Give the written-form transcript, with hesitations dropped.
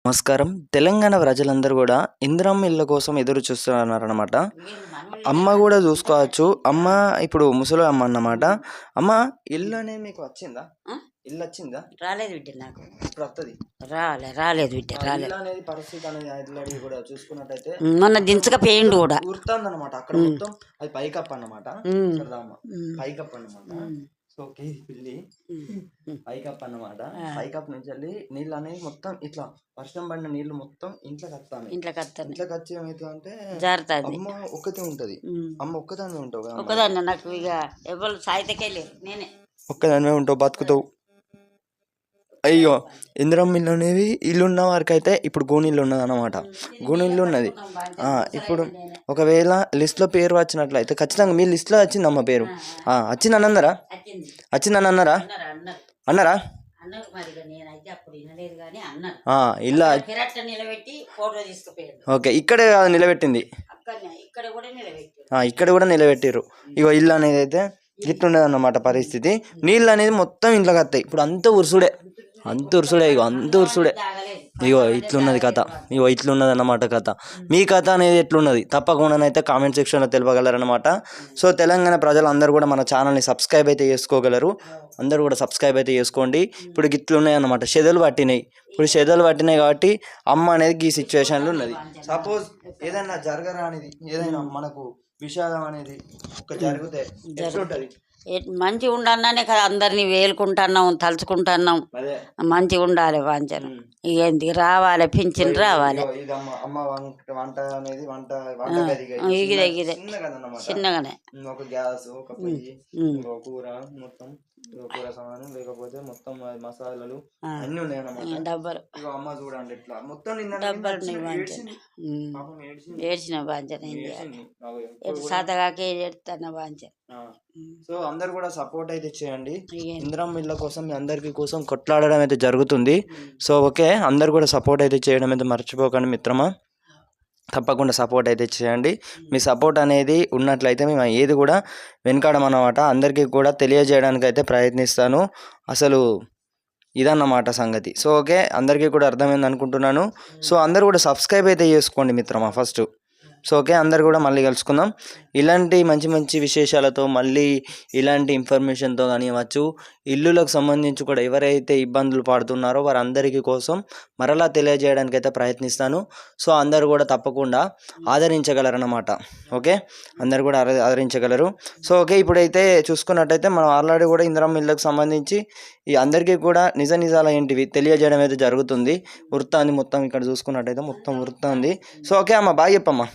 నమస్కారం. తెలంగాణ ప్రజలందరూ కూడా ఇందిరమ్మ ఇళ్ళ కోసం ఎదురు చూస్తున్నారన్నమాట. అమ్మ కూడా చూసుకోవచ్చు. అమ్మ ఇప్పుడు ముసలి అమ్మ అన్నమాట. అమ్మ ఇల్లు అనేది మీకు వచ్చిందా? ఇల్లు వచ్చిందా? రాలేదు బిడ్డ, నాకు ఇప్పుడు వస్తుంది. రాలేదు బిడ్డ, రాలేదు. ఇల్లు అనేది పరిస్థితి అనేది ఇల్లు కూడా చూసుకున్నట్టయితే మొన్న దించక పెయింట్ కూడా గుర్తుంది అనమాట. అక్కడ మొత్తం అది పైకప్ అన్నమాట. పైకప్ అన్నమాట. సో పిల్లి పైకప్ అన్నమాట. పైకప్ నుంచి వెళ్ళి నీళ్ళు అనేది మొత్తం ఇట్లా వర్షం పడిన నీళ్లు మొత్తం ఇంట్లోకి వచ్చి ఏమైతుంది అంటే అమ్మ ఒక్కతే ఉంటది. అమ్మ ఒక్కదాన్ని ఉంటావు కదా, ఒక్కదాన్ని. నాకు ఇక ఎవరు సాయితకే లేదు, నేనే ఒక్కదానివే ఉంటావు, బతుకుతావు. అయ్యో, ఇందిరమ్మ ఇల్లు అనేది ఇల్లున్న వారికి అయితే ఇప్పుడు గోనీళ్ళు ఉన్నది అన్నమాట. గోనీళ్ళు ఉన్నది. ఇప్పుడు ఒకవేళ లిస్ట్లో పేరు వచ్చినట్లయితే ఖచ్చితంగా మీ లిస్ట్లో వచ్చిందమ్మ పేరు. వచ్చిందని అన్నారా? అన్నారా? ఇలా ఓకే, ఇక్కడే నిలబెట్టింది, ఇక్కడ కూడా నిలబెట్టారు. ఇగో ఇల్లు అనేది అయితే ఇట్లుండదు అన్నమాట పరిస్థితి. నీళ్ళు అనేది మొత్తం ఇంట్లోకి వస్తాయి. ఇప్పుడు అంత ఉరుసుడే. ఇగో ఇట్లున్నది కథ. ఇగో ఇట్లున్నది అన్నమాట కథ. మీ కథ అనేది ఎట్లున్నది తప్పకుండానైతే కామెంట్ సెక్షన్లో తెలియగలరన్నమాట. సో తెలంగాణ ప్రజలు అందరూ కూడా మన ఛానల్ని సబ్స్క్రైబ్ అయితే చేసుకోగలరు. అందరూ కూడా సబ్స్క్రైబ్ అయితే చేసుకోండి. ఇప్పుడు ఇట్లున్నాయి అన్నమాట. చెదలు పట్టినాయి కాబట్టి అమ్మ అనేది ఈ సిచ్యువేషన్లో ఉన్నది. సపోజ్ ఏదైనా జరగరానిది, ఏదైనా మనకు విషాదం అనేది ఒక జరిగితే ఎట్లుంటది? మంచిగా ఉండాలనే కదా అందరినీ వేలుకుంటున్నాం, తలుచుకుంటున్నాం. మంచిగా ఉండాలి వాంచను. ఏంది రావాలి, పింఛన్ రావాలి. చిన్నగానే ఒక గ్యాస్, ఒక పొయ్యి, కూర, మొత్తం కూర సామాను, లేకపోతే మొత్తం మసాలాలు అన్ని ఉన్నాయి అన్నమాట. డబ్బలు అమ్మ చూడండి ఇట్లా మొత్తం డబ్బలు ఏడ్చిన వాంచన సాతగాకే ఏడుతున్న వాంచన. సో అందరు కూడా సపోర్ట్ అయితే చేయండి. ఇందిరమ్మ ఇళ్ళ కోసం మీ అందరికి కోసం కొట్లాడడం అయితే జరుగుతుంది. సో ఓకే, అందరు కూడా సపోర్ట్ అయితే చేయడం అయితే మర్చిపోకండి మిత్రమా. తప్పకుండా సపోర్ట్ అయితే చేయండి. మీ సపోర్ట్ అనేది ఉన్నట్లయితే మేము ఏది కూడా వెనకాడమన్నమాట. అందరికీ కూడా తెలియజేయడానికి అయితే ప్రయత్నిస్తాను. అసలు ఇదన్నమాట సంగతి. సో ఓకే, అందరికీ కూడా అర్థమైంది అనుకుంటున్నాను. సో అందరూ కూడా సబ్స్క్రైబ్ అయితే చేసుకోండి మిత్రమా ఫస్ట్. సో ఓకే, అందరు కూడా మళ్ళీ కలుసుకుందాం. ఇలాంటి మంచి మంచి విశేషాలతో, మళ్ళీ ఇలాంటి ఇన్ఫర్మేషన్తో కానివ్వచ్చు, ఇల్లులకు సంబంధించి కూడా ఎవరైతే ఇబ్బందులు పడుతున్నారో వారందరికీ కోసం మరలా తెలియజేయడానికి అయితే ప్రయత్నిస్తాను. సో అందరూ కూడా తప్పకుండా ఆదరించగలరన్నమాట. ఓకే, అందరు కూడా ఆదరించగలరు. సో ఓకే, ఇప్పుడైతే చూసుకున్నట్టయితే మనం ఆల్రెడీ కూడా ఇందిరమ్మ ఇళ్ళకు సంబంధించి ఈ అందరికీ కూడా నిజాలు ఏంటివి తెలియజేయడం అయితే జరుగుతుంది. వృత్తాంది మొత్తం ఇక్కడ చూసుకున్నట్టయితే మొత్తం వృత్తాంది. సో ఓకే అమ్మ, బాయ్ చెప్పమ్మా.